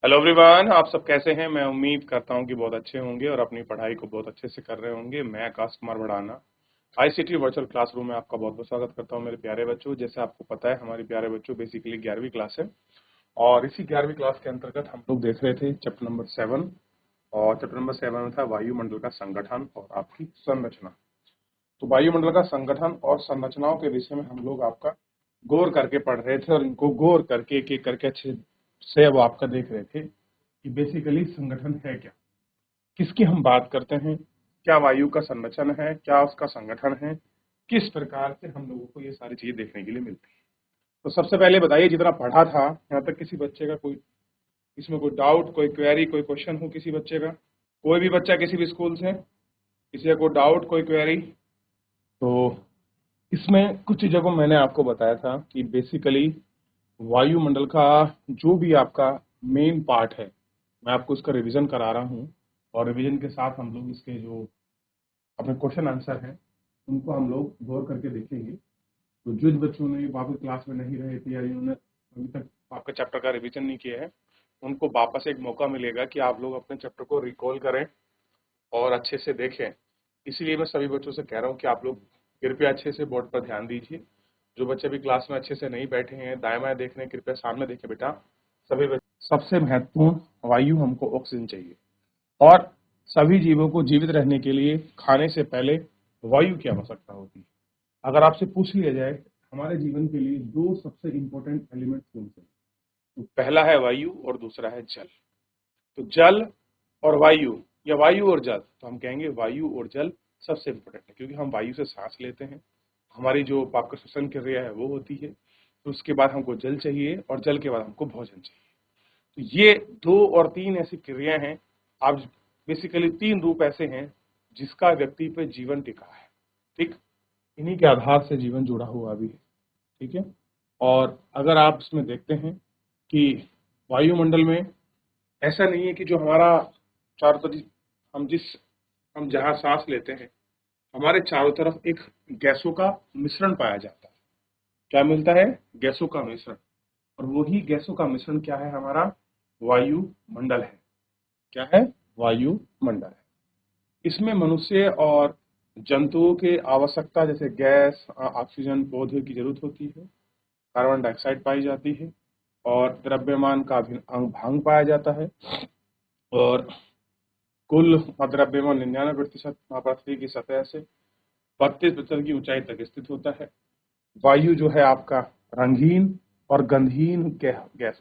Hello everyone, आप सब कैसे हैं। मैं उम्मीद करता हूं कि बहुत अच्छे होंगे और अपनी पढ़ाई को बहुत अच्छे से कर रहे होंगे। मैं Akash Kumar Bhadana ICT virtual classroom में आपका बहुत बहुत स्वागत करता हूं मेरे प्यारे बच्चों। जैसे आपको पता है, हमारी प्यारे बच्चों बेसिकली 11वीं क्लास है और इसी 11वीं क्लास के अंतर्गत हम लोग देख रहे थे चैप्टर नंबर 7। और चैप्टर नंबर 7 में था वायुमंडल का संगठन और आपकी संरचना। तो वायुमंडल का संगठन और संरचनाओं के विषय में हम लोग आपका गौर करके पढ़ रहे थे और इनको गौर करके एक एक करके अच्छे से वो आपका देख रहे थे कि बेसिकली संगठन है क्या, किसकी हम बात करते हैं, क्या वायु का संरचन है, क्या उसका संगठन है, किस प्रकार से हम लोगों को ये सारी चीजें देखने के लिए मिलती है। तो सबसे पहले बताइए, जितना पढ़ा था यहाँ तक किसी बच्चे का कोई इसमें कोई डाउट, कोई क्वेरी, कोई क्वेश्चन हो किसी बच्चे का? कोई भी बच्चा किसी भी स्कूल से, किसी का कोई डाउट, कोई क्वेरी? तो इसमें कुछ चीजों को मैंने आपको बताया था कि बेसिकली वायुमंडल का जो भी आपका मेन पार्ट है, मैं आपको इसका रिवीजन करा रहा हूँ और रिवीजन के साथ हम लोग इसके जो अपने क्वेश्चन आंसर हैं उनको हम लोग गौर करके देखेंगे। तो जिन बच्चों ने वापस क्लास में नहीं रहे थे या जिन्होंने अभी तक आपका चैप्टर का रिवीजन नहीं किया है, उनको वापस एक मौका मिलेगा कि आप लोग अपने चैप्टर को रिकॉल करें और अच्छे से देखें। इसीलिए मैं सभी बच्चों से कह रहा हूँ कि आप लोग कृपया अच्छे से बोर्ड पर ध्यान दीजिए। जो बच्चे भी क्लास में अच्छे से नहीं बैठे हैं, दाएं बाएं देख रहे हैं, कृपया सामने देखें बेटा। सभी सबसे महत्वपूर्ण वायु हमको ऑक्सीजन चाहिए और सभी जीवों को जीवित रहने के लिए खाने से पहले वायु की आवश्यकता होती है। अगर आपसे पूछ लिया जाए हमारे जीवन के लिए दो सबसे इंपॉर्टेंट एलिमेंट कौन से हैं, तो पहला है वायु और दूसरा है जल। तो जल और वायु या वायु और जल, तो हम कहेंगे वायु और जल सबसे इंपॉर्टेंट है, क्योंकि हम वायु से सांस लेते हैं, हमारी जो पाप का श्वसन क्रिया है वो होती है। तो उसके बाद हमको जल चाहिए और जल के बाद हमको भोजन चाहिए। तो ये दो और तीन ऐसी क्रियाएं हैं। आप बेसिकली तीन रूप ऐसे हैं जिसका व्यक्ति पे जीवन टिका है। ठीक, इन्हीं के आधार से जीवन जुड़ा हुआ भी है। ठीक है। और अगर आप इसमें देखते हैं कि वायुमंडल में ऐसा नहीं है कि जो हमारा चारों तरफ हम जहां सांस लेते हैं, हमारे चारों तरफ एक गैसों का मिश्रण पाया जाता है। क्या मिलता है? गैसों का मिश्रण। और वही गैसों का मिश्रण क्या है? हमारा वायुमंडल है। क्या है? वायुमंडल है। इसमें मनुष्य और जंतुओं के आवश्यकता जैसे गैस, ऑक्सीजन, पौधे की जरूरत होती है, कार्बन डाइऑक्साइड पाई जाती है और द्रव्यमान का भी भांग पाया जाता है। और कुल द्रव्यमान 99% पृथ्वी की सतह से 32% की ऊंचाई तक स्थित होता है। वायु जो है आपका रंगहीन और गंधहीन गैस होती है।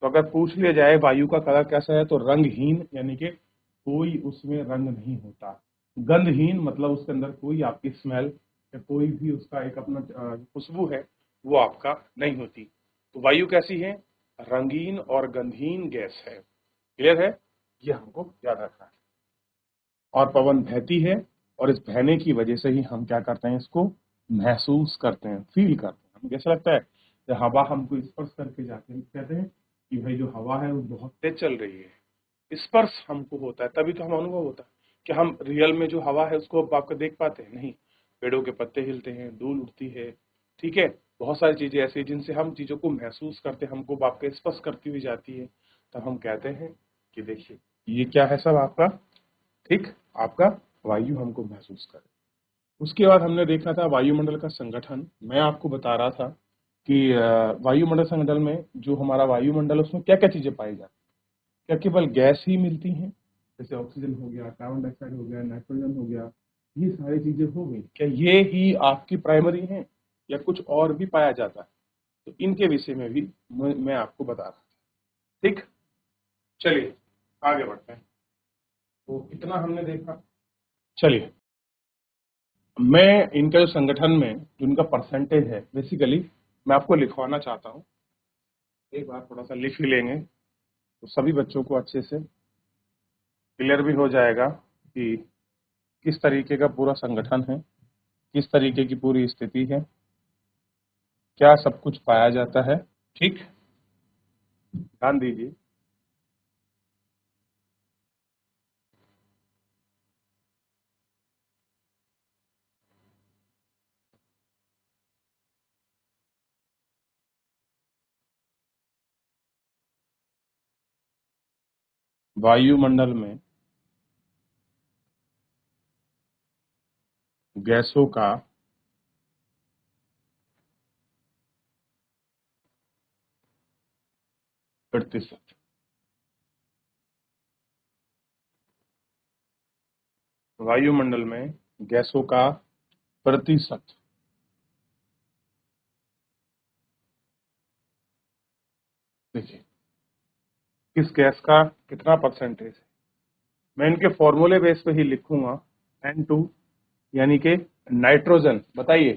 तो अगर पूछ लिया जाए वायु का कलर कैसा है, तो रंगहीन, यानी कि कोई उसमें रंग नहीं होता। गंधहीन मतलब उसके अंदर कोई आपकी स्मेल या कोई भी उसका एक अपना खुशबू है वो आपका नहीं होती। तो वायु कैसी है? रंगीन और गंधहीन गैस है। क्लियर है? ये हमको याद रखना है। और पवन बहती है और इस बहने की वजह से ही हम क्या करते हैं, इसको महसूस करते हैं, फील करते हैं। हमें कैसा लगता है कि हवा हमको स्पर्श करके जाते हैं, कहते हैं कि भाई जो हवा है वो बहुत तेज चल रही है। स्पर्श हमको होता है तभी तो हम अनुभव होता है कि हम रियल में जो हवा है उसको आपको देख पाते हैं नहीं। पेड़ों के पत्ते हिलते हैं, धूल उड़ती है, ठीक है, बहुत सारी चीजें ऐसी जिनसे हम चीजों को महसूस करते हैं, हमको आपके स्पर्श करती हुई जाती है। तब हम कहते हैं कि देखिए ये क्या है सब आपका, ठीक, आपका वायु हमको महसूस करे। उसके बाद हमने देखा था वायुमंडल का संगठन। मैं आपको बता रहा था कि वायुमंडल संगठन में जो हमारा वायुमंडल उसमें क्या क्या चीजें पाई जाती हैं। क्या केवल गैस ही मिलती हैं? जैसे ऑक्सीजन हो गया, कार्बन डाइऑक्साइड हो गया, नाइट्रोजन हो गया, ये सारी चीजें हो गई। क्या ये ही आपकी प्राइमरी हैं या कुछ और भी पाया जाता है? तो इनके विषय में भी मैं आपको बता रहा था। ठीक, चलिए आगे बढ़ते हैं। तो इतना हमने देखा। चलिए, मैं इनका जो संगठन में जो इनका परसेंटेज है बेसिकली मैं आपको लिखवाना चाहता हूँ। एक बार थोड़ा सा लिख ही लेंगे तो सभी बच्चों को अच्छे से क्लियर भी हो जाएगा कि किस तरीके का पूरा संगठन है, किस तरीके की पूरी स्थिति है, क्या सब कुछ पाया जाता है। ठीक, ध्यान दीजिए। वायुमंडल में गैसों का प्रतिशत। वायुमंडल में गैसों का प्रतिशत। देखिए किस गैस का कितना परसेंटेज है, मैं इनके फॉर्मूले बेस पे ही लिखूंगा। N2 यानी कि नाइट्रोजन। बताइए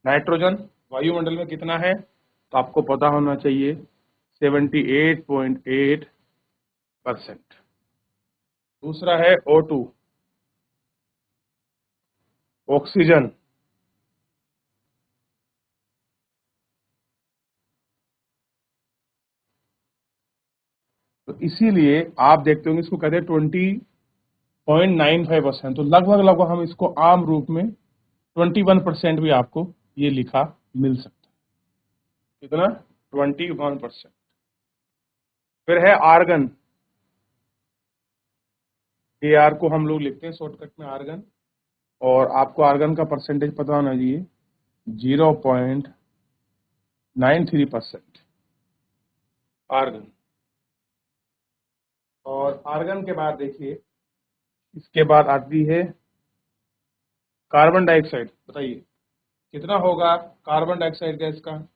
नाइट्रोजन वायुमंडल में कितना है, तो आपको पता होना चाहिए 78.8%। दूसरा है O2 ऑक्सीजन, तो इसीलिए आप देखते होंगे इसको कहते हैं 20.95%। तो लगभग लगभग हम इसको आम रूप में 21% भी आपको ये लिखा मिल सकता है। कितना? 21%। फिर है आर्गन, AR को हम लोग लिखते हैं शॉर्टकट में आर्गन, और आपको आर्गन का परसेंटेज पता होना चाहिए 0.93% आर्गन। और आर्गन के बाद देखिए इसके बाद आती है कार्बन डाइऑक्साइड। बताइए कितना होगा कार्बन डाइऑक्साइड गैस का?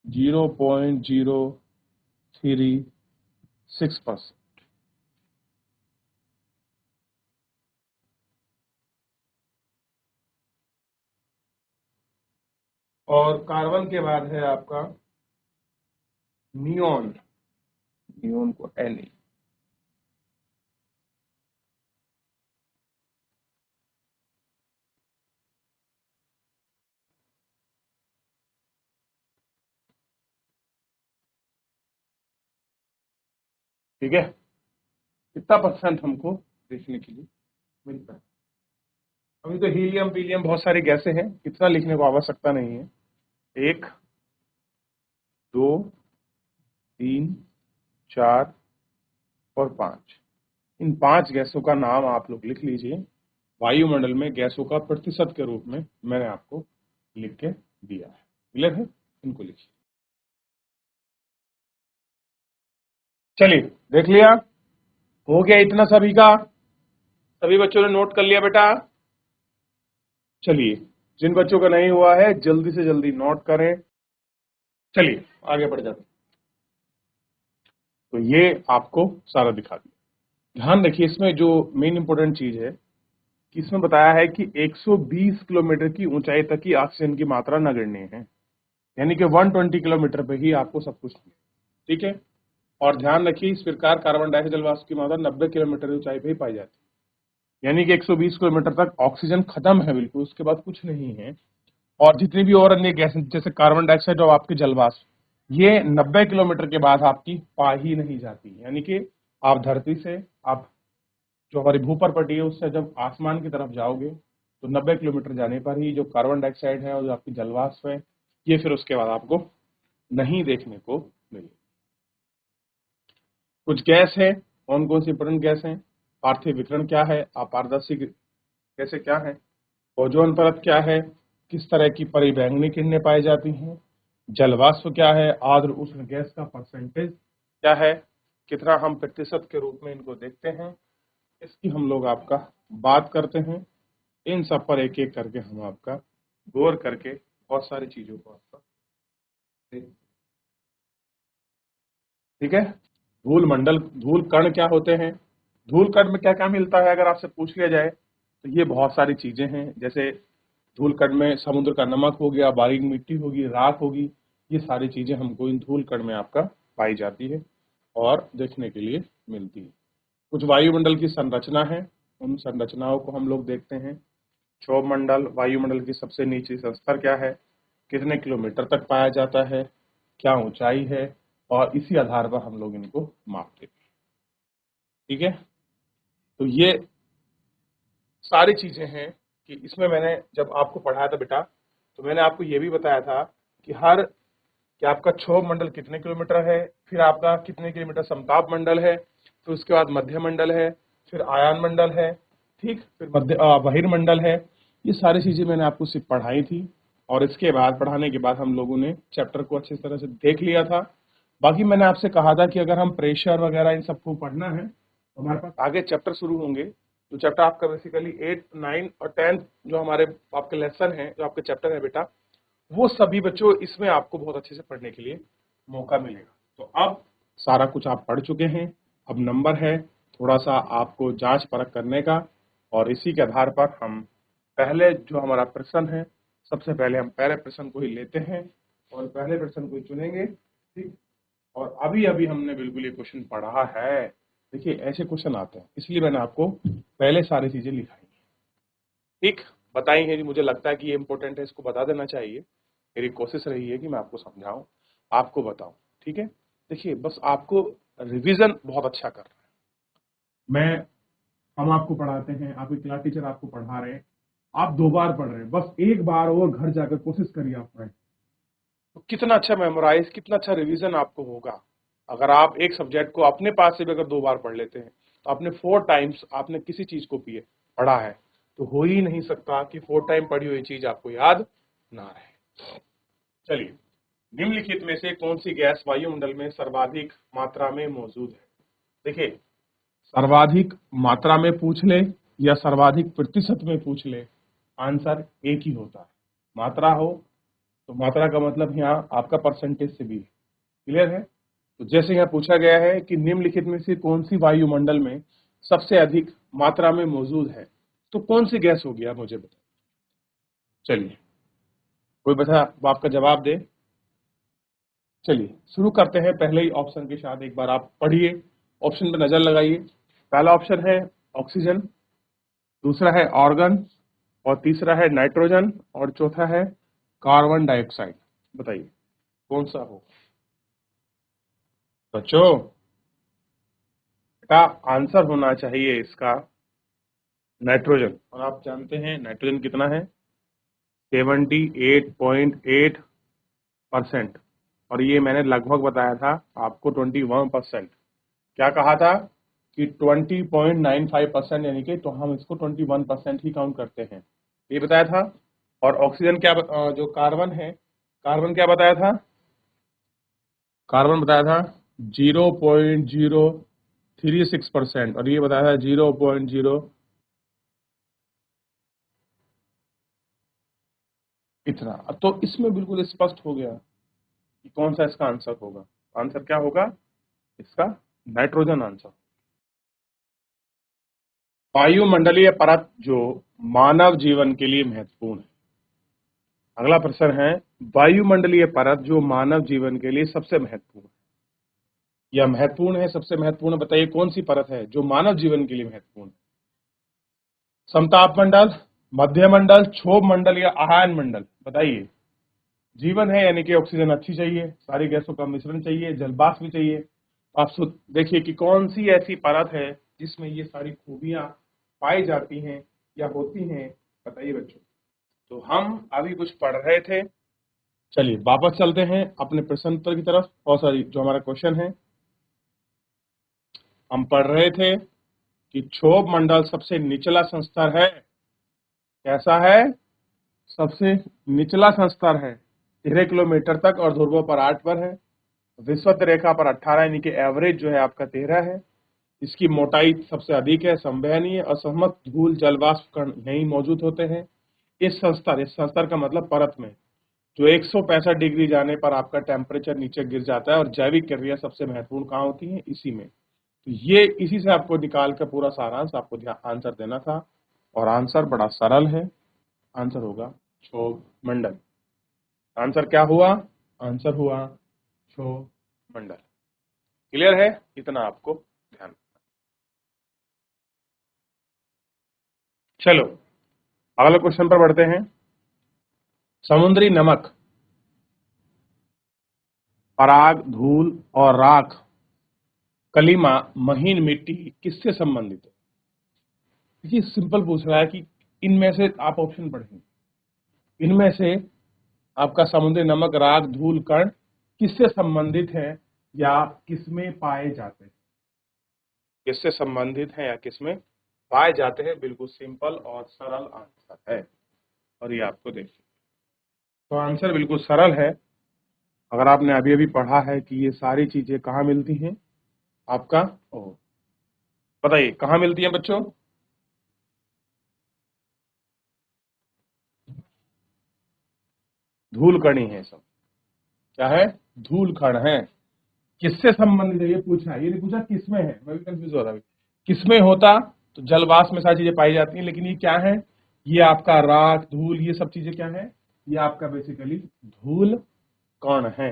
0.036%। और कार्बन के बाद है आपका नियोन, नियोन को Na। ठीक है, कितना परसेंट हमको देखने के लिए मिलता है। अभी तो हीलियम पीलियम बहुत सारी गैसें हैं, कितना लिखने को आवश्यकता नहीं है। 1 2 3 4 और 5, इन 5 गैसों का नाम आप लोग लिख लीजिए। वायुमंडल में गैसों का प्रतिशत के रूप में मैंने आपको लिख के दिया है। क्लियर है? इनको लिखिए। चलिए देख लिया, हो गया इतना सभी का? सभी बच्चों ने नोट कर लिया बेटा? चलिए जिन बच्चों का नहीं हुआ है जल्दी से जल्दी नोट करें। चलिए आगे बढ़ जाते हैं। तो ये आपको सारा दिखा दिया। ध्यान रखिए इसमें जो मेन इंपॉर्टेंट चीज है कि इसमें बताया है कि 120 किलोमीटर की ऊंचाई तक की ऑक्सीजन की मात्रा नगण्य है, यानी कि 120 किलोमीटर पे ही आपको सब कुछ। ठीक है, और ध्यान रखिए इस प्रकार कार्बन डाइऑक्साइड जल वाष्प की मात्रा 90 किलोमीटर की ऊंचाई पे ही पाई जाती है, यानी कि 120 किलोमीटर तक ऑक्सीजन खत्म है बिल्कुल, उसके बाद कुछ नहीं है। और जितनी भी और अन्य गैसें जैसे कार्बन डाइऑक्साइड और आपकी जल वाष्प, ये 90 किलोमीटर के बाद आपकी पा ही नहीं जाती, यानी कि आप धरती से, आप जो हमारी भूपर पट्टी है उससे जब आसमान की तरफ जाओगे तो 90 किलोमीटर जाने पर ही जो कार्बन डाइऑक्साइड है और जो आपकी जल वाष्प है ये फिर उसके बाद आपको नहीं देखने को मिले। कुछ गैस है, कौन कौन सी इंपोर्टेंट गैस है? पार्थिव विकिरण क्या है, अपारदर्शी गैसें क्या है, ओजोन परत क्या है, किस तरह की परिवैंगनी किरणें पाई जाती हैं, जल वाष्प क्या है, आर्द्र उष्ण गैस का परसेंटेज क्या है, कितना हम प्रतिशत के रूप में इनको देखते हैं, इसकी हम लोग आपका बात करते हैं। इन सब पर एक एक करके हम आपका गौर करके बहुत सारी चीजों को आपका देखते हैं। ठीक है, धूल मंडल, धूल कण क्या होते हैं, धूल कण में क्या क्या मिलता है अगर आपसे पूछ लिया जाए तो ये बहुत सारी चीजें हैं। जैसे धूल कण में समुद्र का नमक हो गया, बारीक मिट्टी होगी, राख होगी, ये सारी चीजें हमको इन धूल कण में आपका पाई जाती है और देखने के लिए मिलती है। कुछ वायुमंडल की संरचना है, उन संरचनाओं को हम लोग देखते हैं। क्षोभ मंडल वायुमंडल की सबसे नीचे स्तर क्या है, कितने किलोमीटर तक पाया जाता है, क्या ऊंचाई है, और इसी आधार पर हम लोग इनको मापते हैं। ठीक है, तो ये सारी चीजें हैं कि इसमें मैंने जब आपको पढ़ाया था बेटा तो मैंने आपको ये भी बताया था कि हर कि आपका क्षोभ मंडल कितने किलोमीटर है, फिर आपका कितने किलोमीटर समताप मंडल है, फिर उसके बाद मध्य मंडल है, फिर आयन मंडल है, ठीक, फिर बहिर्मंडल है। ये सारी चीजें मैंने आपको सिर्फ पढ़ाई थी, और इसके बाद पढ़ाने के बाद हम लोगों ने चैप्टर को अच्छी तरह से देख लिया था। बाकी मैंने आपसे कहा था कि अगर हम प्रेशर वगैरह इन सबको पढ़ना है तो हमारे पास आगे चैप्टर शुरू होंगे। तो चैप्टर आपका बेसिकली 8, 9 और 10 जो हमारे आपके लेसन है, जो आपके चैप्टर है बेटा, वो सभी बच्चों इसमें आपको बहुत अच्छे से पढ़ने के लिए मौका मिलेगा। तो अब सारा कुछ आप पढ़ चुके हैं, अब नंबर है थोड़ा सा आपको जांच परख करने का, और इसी के आधार पर हम पहले जो हमारा प्रश्न है, सबसे पहले हम पहले प्रश्न को ही लेते हैं और पहले प्रश्न को ही चुनेंगे, ठीक। और अभी अभी हमने बिल्कुल ये क्वेश्चन पढ़ा है, देखिए ऐसे क्वेश्चन आते हैं, इसलिए मैंने आपको पहले सारी चीजें लिखाई, ठीक, बताई है। मुझे लगता है कि ये इंपॉर्टेंट है, इसको बता देना चाहिए। मेरी कोशिश रही है कि मैं आपको समझाऊं, आपको बताऊं, ठीक है। देखिए बस आपको रिवीजन बहुत अच्छा कर रहा है। हम आपको पढ़ाते हैं, आपके क्लास टीचर आपको पढ़ा रहे हैं, आप 2 बार पढ़ रहे हैं, बस एक बार और घर जाकर कोशिश करिए आप पढ़ें, तो कितना अच्छा मेमोराइज, कितना अच्छा रिवीजन आपको होगा। अगर आप एक सब्जेक्ट को अपने पास से भी अगर 2 बार पढ़ लेते हैं तो आपने 4 टाइम्स आपने किसी चीज को पढ़ा है, तो हो ही नहीं सकता कि 4 टाइम पढ़ी हुई चीज आपको याद ना रहे। चलिए, निम्नलिखित में से कौन सी गैस वायुमंडल में सर्वाधिक मात्रा में मौजूद है? देखिए, सर्वाधिक मात्रा में पूछ ले या सर्वाधिक प्रतिशत में पूछ ले, आंसर एक ही होता है। मात्रा हो तो मात्रा का मतलब यहाँ आपका परसेंटेज से भी है, क्लियर है। तो जैसे यहाँ पूछा गया है कि निम्नलिखित में से कौन सी वायुमंडल में सबसे अधिक मात्रा में मौजूद है, तो कौन सी गैस होगी, आप मुझे बताइए। चलिए, कोई बता आपका जवाब दे। चलिए शुरू करते हैं पहले ही ऑप्शन के साथ, एक बार आप पढ़िए, ऑप्शन पर नजर लगाइए। पहला ऑप्शन है ऑक्सीजन, दूसरा है ऑर्गन, और तीसरा है नाइट्रोजन, और चौथा है कार्बन डाइऑक्साइड। बताइए कौन सा हो बच्चों? का आंसर होना चाहिए इसका नाइट्रोजन, और आप जानते हैं नाइट्रोजन कितना है, 78.8%। और ये मैंने लगभग बताया था आपको 21%। क्या कहा था कि 20.95%, यानी कि तो हम इसको 21% ही काउंट करते हैं, ये बताया था। और ऑक्सीजन क्या जो कार्बन है, कार्बन क्या बताया था, कार्बन बताया था 0.036%, और ये बताया था 0.0 इतना। तो इसमें बिल्कुल स्पष्ट हो गया कि कौन सा इसका आंसर होगा। आंसर क्या होगा इसका? Nitrogen answer. वायुमंडलीय परत जो मानव जीवन के लिए महत्वपूर्ण है। अगला प्रश्न है, वायुमंडलीय परत जो मानव जीवन के लिए सबसे महत्वपूर्ण है, या महत्वपूर्ण है, सबसे महत्वपूर्ण, बताइए कौन सी परत है जो मानव जीवन के लिए महत्वपूर्ण है? समताप मंडल, मध्य मंडल, क्षोभ मंडल या आयन मंडल? बताइए। जीवन है यानी कि ऑक्सीजन अच्छी चाहिए, सारी गैसों का मिश्रण चाहिए, जलवाष्प भी चाहिए। आप देखिए कि कौन सी ऐसी परत है जिसमें ये सारी खूबियां पाई जाती हैं या होती हैं, बताइए बच्चों। तो हम अभी कुछ पढ़ रहे थे, चलिए वापस चलते हैं अपने प्रश्न उत्तर की तरफ, और सॉरी जो हमारा क्वेश्चन है, हम पढ़ रहे थे कि क्षोभ मंडल सबसे निचला संस्तर है। कैसा है? सबसे निचला संस्तर है, 13 किलोमीटर तक, और ध्रुवों पर 8 पर है। विषुवत रेखा पर 18, यानी कि एवरेज जो है आपका 13 है। इसकी मोटाई सबसे अधिक है, संवहनीय असहमत धूल जल वाष्प कण यहीं मौजूद होते हैं। इस संस्तर का मतलब परत में जो 165 डिग्री जाने पर आपका टेम्परेचर नीचे गिर जाता है, और जैविक क्रिया सबसे महत्वपूर्ण कहाँ होती है? इसी में। तो ये इसी से आपको निकाल कर पूरा सारांश आपको आंसर देना था, और आंसर बड़ा सरल है, आंसर होगा क्षोभ मंडल। आंसर क्या हुआ? आंसर हुआ क्षोभ मंडल। क्लियर है? इतना आपको ध्यान। चलो अगले क्वेश्चन पर बढ़ते हैं। समुद्री नमक, पराग, धूल और राख, कलिमा, महीन मिट्टी किससे संबंधित है? देखिए सिंपल पूछ रहा है कि इनमें से आप ऑप्शन पढ़ेंगे, इनमें से आपका समुद्री नमक, राख, धूल, कण किससे संबंधित है या किसमें पाए जाते हैं? किससे संबंधित है या किसमें पाए जाते हैं? बिल्कुल सिंपल और सरल आंसर है, और ये आपको देखिए, तो आंसर बिल्कुल सरल है। अगर आपने अभी अभी पढ़ा है कि ये सारी चीजें कहाँ मिलती हैं आपका, ओ बताइए कहाँ मिलती हैं बच्चों? धूल कणी है सब। क्या है? धूल कण है। किससे संबंधित है ये पूछा, ये नहीं पूछा किसमें है, मैं भी कंफ्यूज हो रहा हूँ। किसमें होता तो जलवाष्प में सारी चीजें पाई जाती हैं, लेकिन ये क्या है? ये आपका राख, धूल, ये सब चीजें क्या है? ये आपका बेसिकली धूल कण है।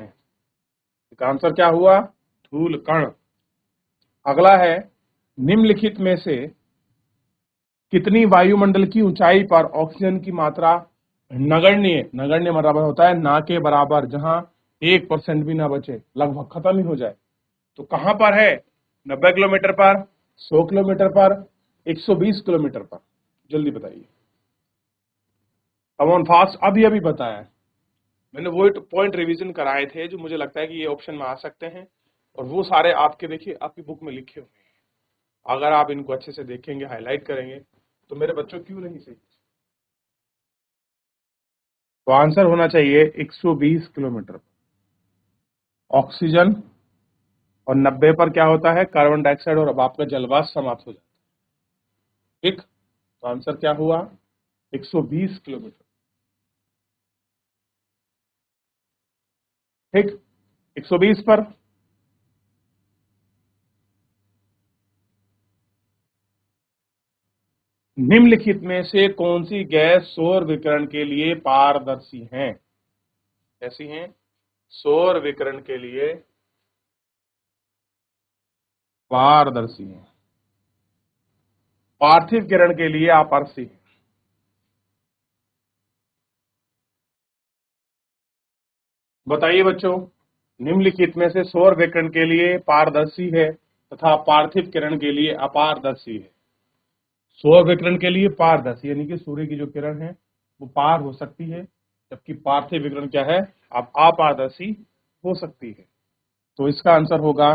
इसका आंसर क्या हुआ? धूल कण। अगला है, निम्नलिखित में से कितनी वायुमंडल की ऊंचाई पर ऑक्सीजन की मात्रा नगण्य, नगण्य मतलब होता है ना के बराबर, जहां 1% भी ना बचे, लगभग खत्म ही हो जाए, तो कहां पर है? 90 किलोमीटर पर, 100 किलोमीटर पर, 120 किलोमीटर पर? जल्दी बताइए, कम ऑन फास्ट। अभी अभी बताया है मैंने, वो पॉइंट रिवीजन कराए थे जो मुझे लगता है कि ये ऑप्शन में आ सकते हैं, और वो सारे आपके देखिए आपकी बुक में लिखे हुए हैं। अगर आप इनको अच्छे से देखेंगे, हाईलाइट करेंगे, तो मेरे बच्चों क्यों नहीं सही। तो आंसर होना चाहिए 120 किलोमीटर ऑक्सीजन, और 90 पर क्या होता है? कार्बन डाइऑक्साइड, और अब आपका जलवाष्प समाप्त हो जाता है। ठीक, तो आंसर क्या हुआ? 120 किलोमीटर। ठीक, 120 पर। निम्नलिखित में से कौन सी गैस सौर विकिरण के लिए पारदर्शी है? कैसी हैं? सौर विकिरण के लिए पारदर्शी है, पार्थिव किरण के लिए अपारदर्शी है। बताइए बच्चों, निम्नलिखित में से सौर विकिरण के लिए पारदर्शी है तथा पार्थिव किरण के लिए अपारदर्शी है। सौर विकिरण के लिए पारदर्शी यानी कि सूर्य की जो किरण है वो पार हो सकती है, जबकि पार्थिव विकिरण क्या है? अब अपारदर्शी हो सकती है। तो इसका आंसर होगा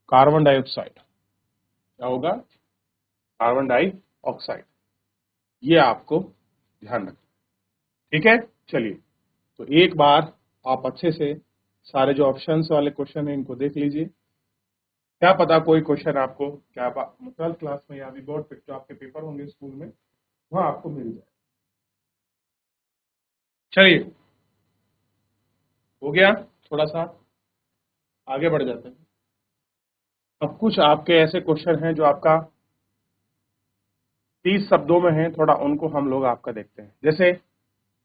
कार्बन डाइऑक्साइड। क्या होगा? Carbon dioxide. ये आपको ध्यान रखना। ठीक है, चलिए, तो एक बार आप अच्छे से सारे जो ऑप्शंस वाले क्वेश्चन है इनको देख लीजिए। क्या पता कोई क्वेश्चन आपको क्या 12th क्लास में या अभी बोर्ड पे जो आपके पेपर होंगे स्कूल में, वहां आपको मिल जाए। चलिए, हो गया, थोड़ा सा आगे बढ़ जाते हैं। अब कुछ आपके ऐसे क्वेश्चन हैं जो आपका 30 शब्दों में है, थोड़ा उनको हम लोग आपका देखते हैं। जैसे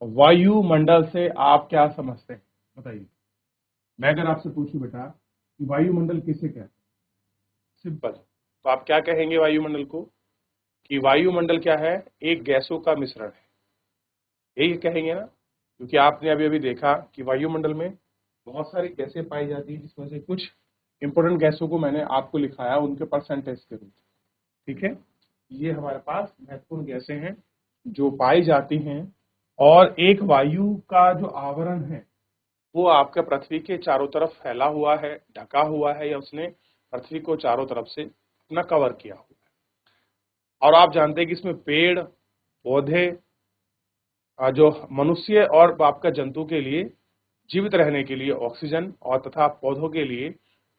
वायुमंडल से आप क्या समझते हैं? बताइए। मैं अगर आपसे पूछूं बेटा कि वायुमंडल किसे कहते हैं, सिंपल, तो आप क्या कहेंगे वायुमंडल को? कि वायुमंडल क्या है? एक गैसों का मिश्रण है, यही कहेंगे ना? क्योंकि आपने अभी अभी देखा कि वायुमंडल में बहुत सारी गैसें पाई जाती है, जिसमें से कुछ इंपोर्टेंट गैसों को मैंने आपको लिखाया उनके परसेंटेज के रूप में। ठीक है, ये हमारे पास महत्वपूर्ण गैसें हैं जो पाई जाती हैं, और एक वायु का जो आवरण है वो आपके पृथ्वी के चारों तरफ फैला हुआ है, ढका हुआ है, या उसने पृथ्वी को चारों तरफ से अपना कवर किया हुआ है। और आप जानते हैं कि इसमें पेड़ पौधे, जो मनुष्य और आपका जंतु के लिए जीवित रहने के लिए ऑक्सीजन, और तथा पौधों के लिए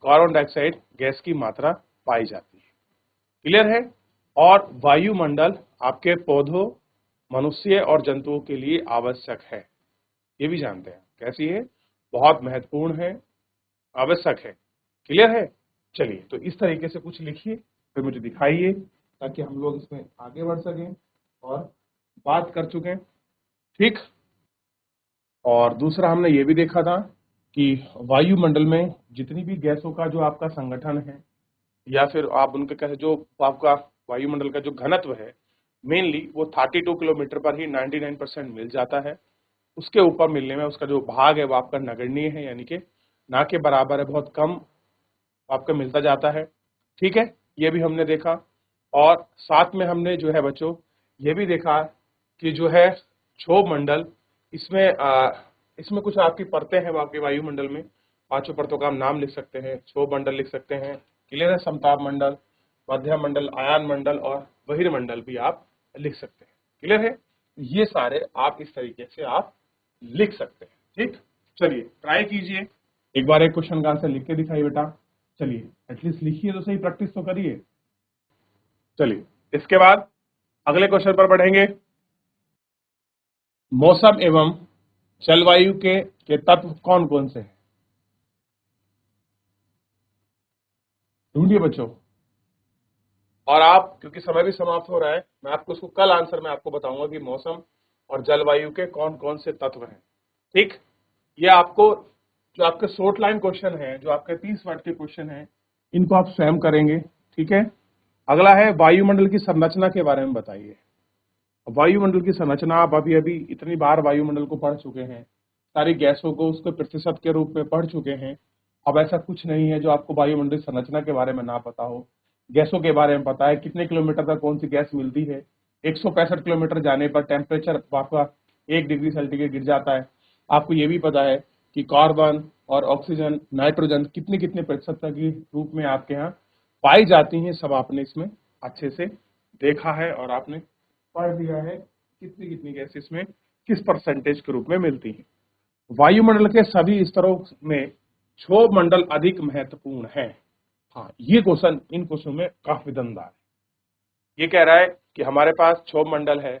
कार्बन डाइऑक्साइड गैस की मात्रा पाई जाती है। क्लियर है? और वायुमंडल आपके पौधों, मनुष्य और जंतुओं के लिए आवश्यक है, ये भी जानते हैं। कैसी है? बहुत महत्वपूर्ण है, आवश्यक है। क्लियर है? चलिए, तो इस तरीके से कुछ लिखिए, फिर मुझे दिखाइए, ताकि हम लोग इसमें आगे बढ़ सकें और बात कर चुके हैं। ठीक, और दूसरा हमने ये भी देखा था कि वायुमंडल में जितनी भी गैसों का जो आपका संगठन है, या फिर आप उनके कहे जो आपका वायुमंडल का जो घनत्व है, मेनली वो 32 किलोमीटर पर ही 99% मिल जाता है। उसके ऊपर मिलने में उसका जो भाग है वो आपका नगण्य है, यानी कि ना के बराबर है, बहुत कम आपका मिलता जाता है। ठीक है, ये भी हमने देखा। और साथ में हमने जो है बच्चों ये भी देखा कि जो है क्षोभ मंडल, इसमें इसमें कुछ आपकी परतें हैं आपके वायुमंडल में, पांचों परतों का हम नाम लिख सकते हैं, क्षोभ मंडल लिख सकते हैं, क्लियर है, समताप मंडल, मध्यम मंडल, आयन मंडल और बहिर्मंडल भी आप लिख सकते हैं, क्लियर है। ये सारे आप इस तरीके से आप लिख सकते हैं, ठीक। चलिए ट्राई कीजिए, एक बार एक क्वेश्चन का आंसर लिख के दिखाइए बेटा, चलिए एटलीस्ट लिखिए तो सही, प्रैक्टिस तो करिए। चलिए इसके बाद अगले क्वेश्चन पर बढ़ेंगे। मौसम एवं जलवायु के तत्व कौन कौन से हैं? ढूंढिए बच्चों। और आप, क्योंकि समय भी समाप्त हो रहा है, मैं आपको उसको कल आंसर में आपको बताऊंगा कि मौसम और जलवायु के कौन कौन से तत्व हैं, ठीक। ये आपको, जो आपके शॉर्ट लाइन क्वेश्चन है, जो आपके 30 वर्ड के क्वेश्चन हैं, इनको आप स्वयं करेंगे, ठीक है। अगला है वायुमंडल की संरचना के बारे में बताइए। वायुमंडल की संरचना, आप अभी अभी इतनी बार वायुमंडल को पढ़ चुके हैं, सारी गैसों को उसके प्रतिशत के रूप में पढ़ चुके हैं। अब ऐसा कुछ नहीं है जो आपको वायुमंडल संरचना के बारे में ना पता हो। गैसों के बारे में पता है, कितने किलोमीटर तक कौन सी गैस मिलती है, 165 किलोमीटर जाने पर टेम्परेचर आपका 1 डिग्री सेंटीग्रेड गिर जाता है। आपको ये भी पता है कि कार्बन और ऑक्सीजन, नाइट्रोजन कितने कितने प्रतिशत के रूप में आपके यहाँ पाई जाती हैं, सब आपने इसमें अच्छे से देखा है और आपने पढ़ दिया है कितनी कितनी गैसेस में किस परसेंटेज के रूप में मिलती हैं। वायुमंडल के सभी स्तरों में क्षोभ मंडल अधिक महत्वपूर्ण है। हाँ, ये क्वेश्चन इन क्वेश्चन में काफी दमदार है। ये कह रहा है कि हमारे पास क्षोभ मंडल है,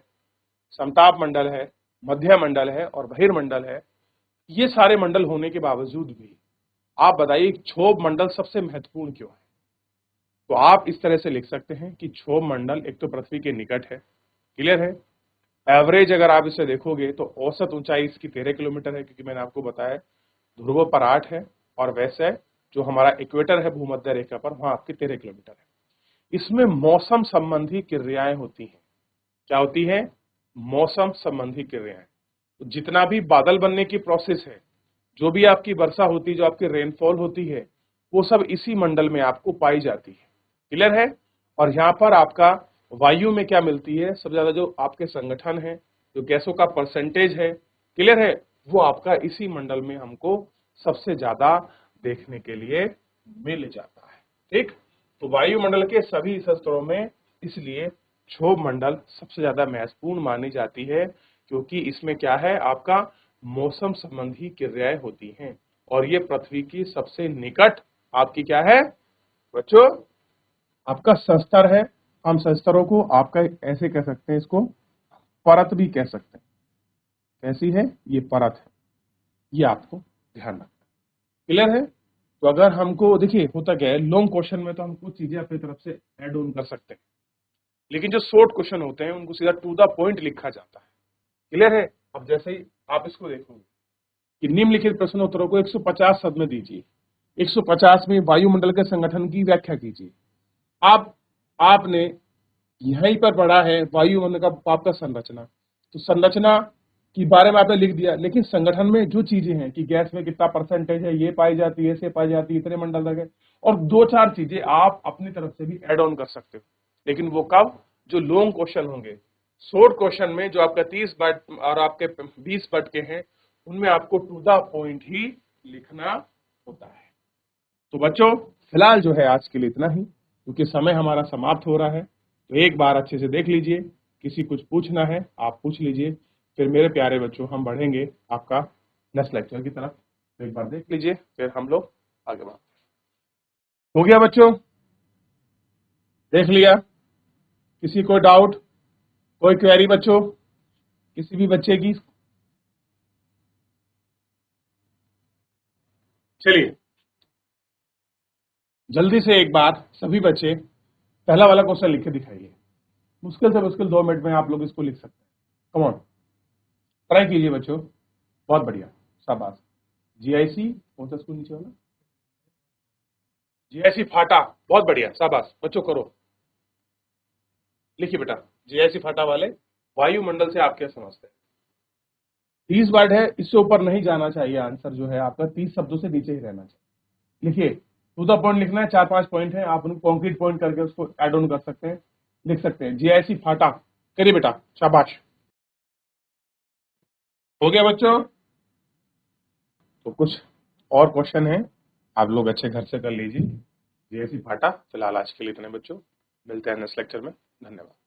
समताप मंडल है, मध्य मंडल है और बहिर्मंडल है। ये सारे मंडल होने के बावजूद भी आप बताइए क्षोभ मंडल सबसे महत्वपूर्ण क्यों है। तो आप इस तरह से लिख सकते हैं कि क्षोभ मंडल एक तो पृथ्वी के निकट है, क्लियर है। एवरेज अगर आप इसे देखोगे तो औसत ऊंचाई इसकी 13 किलोमीटर है, क्योंकि मैंने आपको बताया ध्रुवों पर 8 है और वैसे जो हमारा इक्वेटर है भूमध्य रेखा पर, वहां आपकी 13 किलोमीटर है। इसमें मौसम संबंधी क्रियाएं होती हैं। क्या होती है? मौसम संबंधी क्रियाएं। तो जितना भी बादल बनने की प्रोसेस है, जो भी आपकी वर्षा होती है, जो आपकी रेनफॉल होती है, वो सब इसी मंडल में आपको पाई जाती है, क्लियर है। और यहाँ पर आपका वायु में क्या मिलती है, सबसे ज्यादा जो आपके संगठन है, जो गैसों का परसेंटेज है, क्लियर है, वो आपका इसी मंडल में हमको सबसे ज्यादा देखने के लिए मिल जाता है, ठीक। तो वायुमंडल के सभी स्तरों में इसलिए क्षोभ मंडल सबसे ज्यादा महत्वपूर्ण मानी जाती है, क्योंकि इसमें क्या है, आपका मौसम संबंधी क्रियाएं होती हैं और ये पृथ्वी की सबसे निकट आपकी क्या है बच्चों, आपका संस्तर है। हम संस्तरों को आपका ऐसे कह सकते हैं, इसको परत भी कह सकते हैं। कैसी है ये परत है, ये आपको ध्यान रखना, क्लियर है। तो अगर हमको देखिए होता क्या है, लॉन्ग क्वेश्चन में तो हम कुछ चीजें अपनी तरफ से ऐड ऑन कर सकते हैं, लेकिन जो शॉर्ट क्वेश्चन होते हैं उनको सीधा टू द पॉइंट लिखा जाता है, क्लियर है। अब जैसे ही आप इसको देखोगे कि निम्नलिखित प्रश्न उत्तरों को 150 शब्द में दीजिए, 150 में वायुमंडल के संगठन की व्याख्या कीजिए। आप आपने यहीं पर पढ़ा है वायुमंडल का आपका संरचना, तो संरचना के बारे में आपने लिख दिया, लेकिन संगठन में जो चीजें हैं कि गैस में कितना परसेंटेज है, ये पाई जाती है, ऐसे पाई जाती है, इतने मंडल तक है, और दो चार चीजें आप अपनी तरफ से भी ऐड ऑन कर सकते हो। लेकिन वो कब, जो लॉन्ग क्वेश्चन होंगे। शॉर्ट क्वेश्चन में जो आपका 30 वर्ड और आपके 20 वर्ड के हैं, उनमें आपको टू द पॉइंट ही लिखना होता है। तो बच्चों फिलहाल जो है आज के लिए इतना ही, क्योंकि समय हमारा समाप्त हो रहा है। तो एक बार अच्छे से देख लीजिए, किसी कुछ पूछना है आप पूछ लीजिए, फिर मेरे प्यारे बच्चों हम बढ़ेंगे आपका नेक्स्ट लेक्चर की तरफ। तो एक बार देख लीजिए, फिर हम लोग आगे बढ़ते हैं। हो गया बच्चों, देख लिया? किसी को डाउट, कोई क्वेरी बच्चों, किसी भी बच्चे की? चलिए जल्दी से एक बार सभी बच्चे पहला वाला क्वेश्चन लिख के दिखाइए। मुश्किल से मुश्किल 2 मिनट में आप लोग इसको लिख सकते हैं। कम ऑन, ट्राई कीजिए बच्चों, बहुत बढ़िया, शाबाश। जीआईसी कौन सा स्कूल नीचे वाला? जीआईसी फाटा, बहुत बढ़िया, शाबाश बच्चों करो। लिखिए बेटा, जीआईसी फाटा वाले वायुमंडल से आप क्या समझते हैं? 30 वर्ड है, इससे ऊपर नहीं जाना चाहिए। आंसर जो है आपका 30 शब्दों से नीचे ही रहना चाहिए। लिखिए, टू द पॉइंट लिखना है, 4-5 पॉइंट है, आप उनको कॉन्क्रीट पॉइंट करके उसको एड ऑन कर सकते हैं, लिख सकते हैं। जीआईसी फाटा करिए बेटा, शाबाश। हो गया बच्चों? तो कुछ और क्वेश्चन है, आप लोग अच्छे घर से कर लीजिए। जेएससी फाटा। फिलहाल आज के लिए इतने बच्चों, मिलते हैं नेक्स्ट लेक्चर में। धन्यवाद।